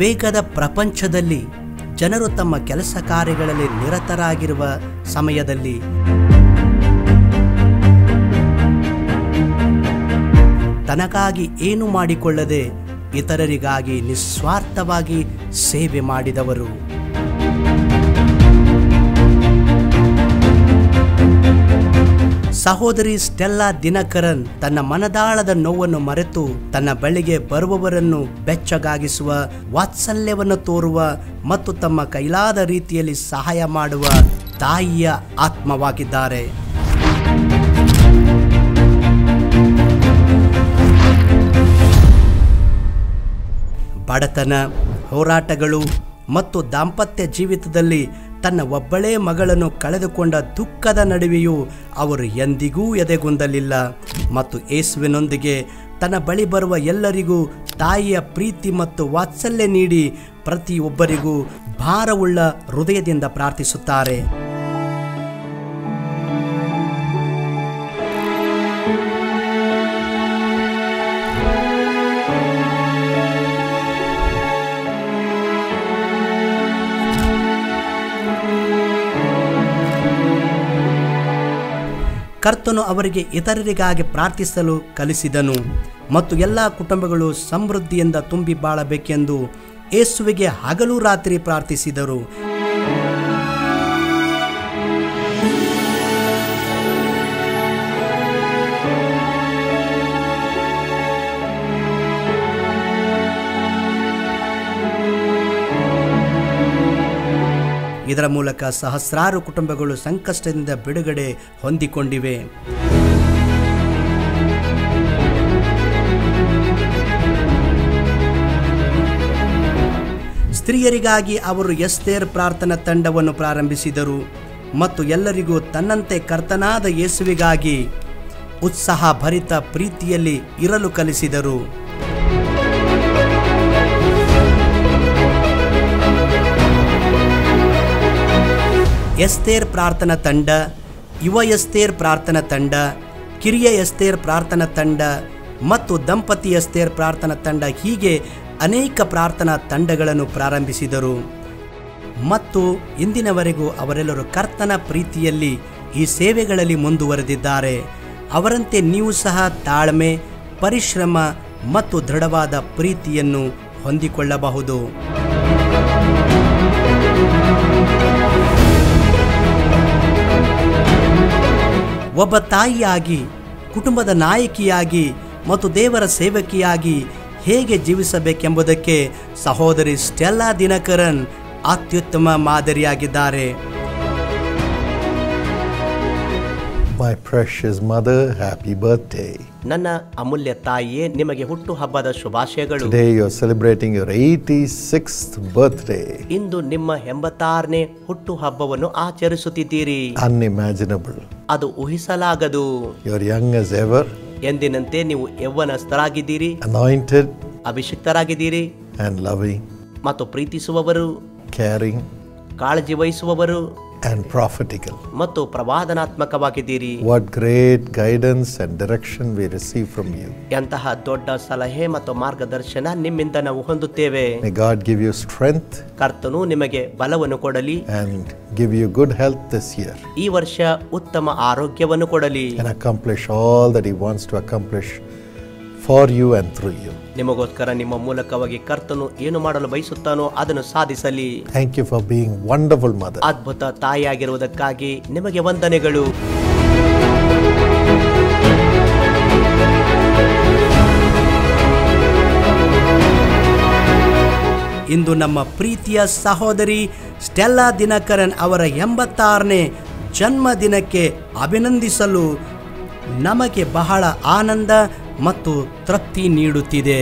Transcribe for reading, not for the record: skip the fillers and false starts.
ವೇಗದ ಪ್ರಪಂಚದಲ್ಲಿ ಜನರು ತಮ್ಮ ಕೆಲಸ ಕಾರ್ಯಗಳಲ್ಲಿ ನಿರತರಾಗಿರುವ ಸಮಯದಲ್ಲಿ ತನಗಾಗಿ ಏನು ಮಾಡಿಕೊಳ್ಳದೆ ಇತರರಿಗಾಗಿ ನಿಸ್ವಾರ್ಥವಾಗಿ ಸೇವೆ ಮಾಡಿದವರು. ಸಹೋದರಿ ಸ್ಟೆಲ್ಲಾ ದಿನಕರನ್ ತನ್ನ ಮನದಾಳದ ನೋವನ್ನು ಮರೆತು ತನ್ನ ಬಳಿಗೆ ಬರುವವರನ್ನು ಬೆಚ್ಚಗಾಗಿಸುವ, ವಾತ್ಸಲ್ಯವನ್ನು ತೋರುವ ಮತ್ತು ತಮ್ಮ ಕೈಲಾದ ರೀತಿಯಲ್ಲಿ ಸಹಾಯ ಮಾಡುವ ತಾಯಿಯ ಆತ್ಮವಾಗಿದ್ದಾರೆ. ಬಡತನ, ಹೋರಾಟಗಳು ಮತ್ತು ದಾಂಪತ್ಯ ಜೀವಿತದಲ್ಲಿ ತನ್ನ ಒಬ್ಬಳೇ ಮಗಳನ್ನು ಕಳೆದುಕೊಂಡ ದುಃಖದ ನಡುವೆಯೂ ಅವರು ಎಂದಿಗೂ ಎದೆಗುಂದಲಿಲ್ಲ ಮತ್ತು ಯೇಸುವಿನೊಂದಿಗೆ ತನ್ನ ಬಳಿ ಬರುವ ಎಲ್ಲರಿಗೂ ತಾಯಿಯ ಪ್ರೀತಿ ಮತ್ತು ವಾತ್ಸಲ್ಯ ನೀಡಿ ಪ್ರತಿಯೊಬ್ಬರಿಗೂ ಭಾರವುಳ್ಳ ಹೃದಯದಿಂದ ಪ್ರಾರ್ಥಿಸುತ್ತಾರೆ. ಕರ್ತನು ಅವರಿಗೆ ಇತರರಿಗಾಗಿ ಪ್ರಾರ್ಥಿಸಲು ಕಲಿಸಿದನು ಮತ್ತು ಎಲ್ಲ ಕುಟುಂಬಗಳು ಸಮೃದ್ಧಿಯಿಂದ ತುಂಬಿ ಬಾಳಬೇಕೆಂದು ಯೇಸುವಿಗೆ ಹಗಲು ರಾತ್ರಿ ಪ್ರಾರ್ಥಿಸಿದರು. ಇದರ ಮೂಲಕ ಸಹಸ್ರಾರು ಕುಟುಂಬಗಳು ಸಂಕಷ್ಟದಿಂದ ಬಿಡುಗಡೆ ಹೊಂದಿಕೊಂಡಿವೆ. ಸ್ತ್ರೀಯರಿಗಾಗಿ ಅವರು ಎಸ್ತೇರ್ ಪ್ರಾರ್ಥನಾ ತಂಡವನ್ನು ಪ್ರಾರಂಭಿಸಿದರು ಮತ್ತು ಎಲ್ಲರಿಗೂ ತನ್ನಂತೆ ಕರ್ತನಾದ ಯೇಸುವಿಗಾಗಿ ಉತ್ಸಾಹಭರಿತ ಪ್ರೀತಿಯಲ್ಲಿ ಇರಲು ಕಲಿಸಿದರು. ಎಸ್ತೇರ್ ಪ್ರಾರ್ಥನಾ ತಂಡ, ಯುವ ಎಸ್ತೇರ್ ಪ್ರಾರ್ಥನಾ ತಂಡ, ಕಿರಿಯ ಎಸ್ತೇರ್ ಪ್ರಾರ್ಥನಾ ತಂಡ ಮತ್ತು ದಂಪತಿ ಎಸ್ತೇರ್ ಪ್ರಾರ್ಥನಾ ತಂಡ, ಹೀಗೆ ಅನೇಕ ಪ್ರಾರ್ಥನಾ ತಂಡಗಳನ್ನು ಪ್ರಾರಂಭಿಸಿದರು ಮತ್ತು ಇಂದಿನವರೆಗೂ ಅವರೆಲ್ಲರೂ ಕರ್ತನ ಪ್ರೀತಿಯಲ್ಲಿ ಈ ಸೇವೆಗಳಲ್ಲಿ ಮುಂದುವರೆದಿದ್ದಾರೆ. ಅವರಂತೆ ನೀವು ಸಹ ತಾಳ್ಮೆ, ಪರಿಶ್ರಮ ಮತ್ತು ದೃಢವಾದ ಪ್ರೀತಿಯನ್ನು ಹೊಂದಿಕೊಳ್ಳಬಹುದು. ಒಬ್ಬ ತಾಯಿಯಾಗಿ, ಕುಟುಂಬದ ನಾಯಕಿಯಾಗಿ ಮತ್ತು ದೇವರ ಸೇವಕಿಯಾಗಿ ಹೇಗೆ ಜೀವಿಸಬೇಕೆಂಬುದಕ್ಕೆ ಸಹೋದರಿ ಸ್ಟೆಲ್ಲಾ ದಿನಕರನ್ ಅತ್ಯುತ್ತಮ ಮಾದರಿಯಾಗಿದ್ದಾರೆ. My precious mother, happy birthday. ನನ್ನ ಅಮೂಲ್ಯ ತಾಯಿಯೇ, ನಿಮಗೆ ಹುಟ್ಟು ಹಬ್ಬದ ಶುಭಾಶಯಗಳು. Today you are celebrating your 86th birthday. ಇಂದು ನಿಮ್ಮ 86ನೇ ಹುಟ್ಟು ಹಬ್ಬವನ್ನು ಆಚರಿಸುತ್ತಿದ್ದೀರಿ. Unimaginable. ಅದು ಊಹಿಸಲಾಗದು. You are young as ever. ಎಂದಿನಂತೆ ನೀವು ಯೌವನಸ್ಥರಾಗಿದ್ದೀರಿ, anointed, ಅಭಿಷಿಕ್ತರಾಗಿದ್ದೀರಿ and loving, ಮತ್ತು ಪ್ರೀತಿಸುವವರು, caring, ಕಾಳಜಿ ವಹಿಸುವವರು and prophetical. ಮತ್ತು ಪ್ರವಾದನಾತ್ಮಕವಾಗಿದ್ದೀರಿ. What great guidance and direction we receive from you. ಎಂತಹ ದೊಡ್ಡ ಸಲಹೆ ಮತ್ತು ಮಾರ್ಗದರ್ಶನ ನಿಮ್ಮಿಂದ ನಾವು ಹೊಂದುತ್ತೇವೆ. May God give you strength. ಕರ್ತನು ನಿಮಗೆ ಬಲವನ್ನು ಕೊಡಲಿ and give you good health this year. ಈ ವರ್ಷ ಉತ್ತಮ ಆರೋಗ್ಯವನ್ನು ಕೊಡಲಿ. and accomplish all that he wants to accomplish for you and through you. ನಿಮಗೋಸ್ಕರ ನಿಮ್ಮ ಮೂಲಕವಾಗಿ ಕರ್ತನು ಏನು ಮಾಡಲು ಬಯಸುತ್ತಾನೋ ಅದನ್ನು ಸಾಧಿಸಲಿ. Thank you for being wonderful mother. ಅದ್ಭುತ ತಾಯಿಯಾಗಿರುವುದಕ್ಕಾಗಿ ನಿಮಗೆ ವಂದನೆಗಳು. ಇಂದು ನಮ್ಮ ಪ್ರೀತಿಯ ಸಹೋದರಿ ಸ್ಟೆಲ್ಲಾ ದಿನಕರನ್ ಅವರ 86ನೇ ಜನ್ಮದಿನಕ್ಕೆ ಅಭಿನಂದಿಸಲು ನಮಗೆ ಬಹಳ ಆನಂದ ಮತ್ತು ತೃಪ್ತಿ ನೀಡುತ್ತಿದೆ.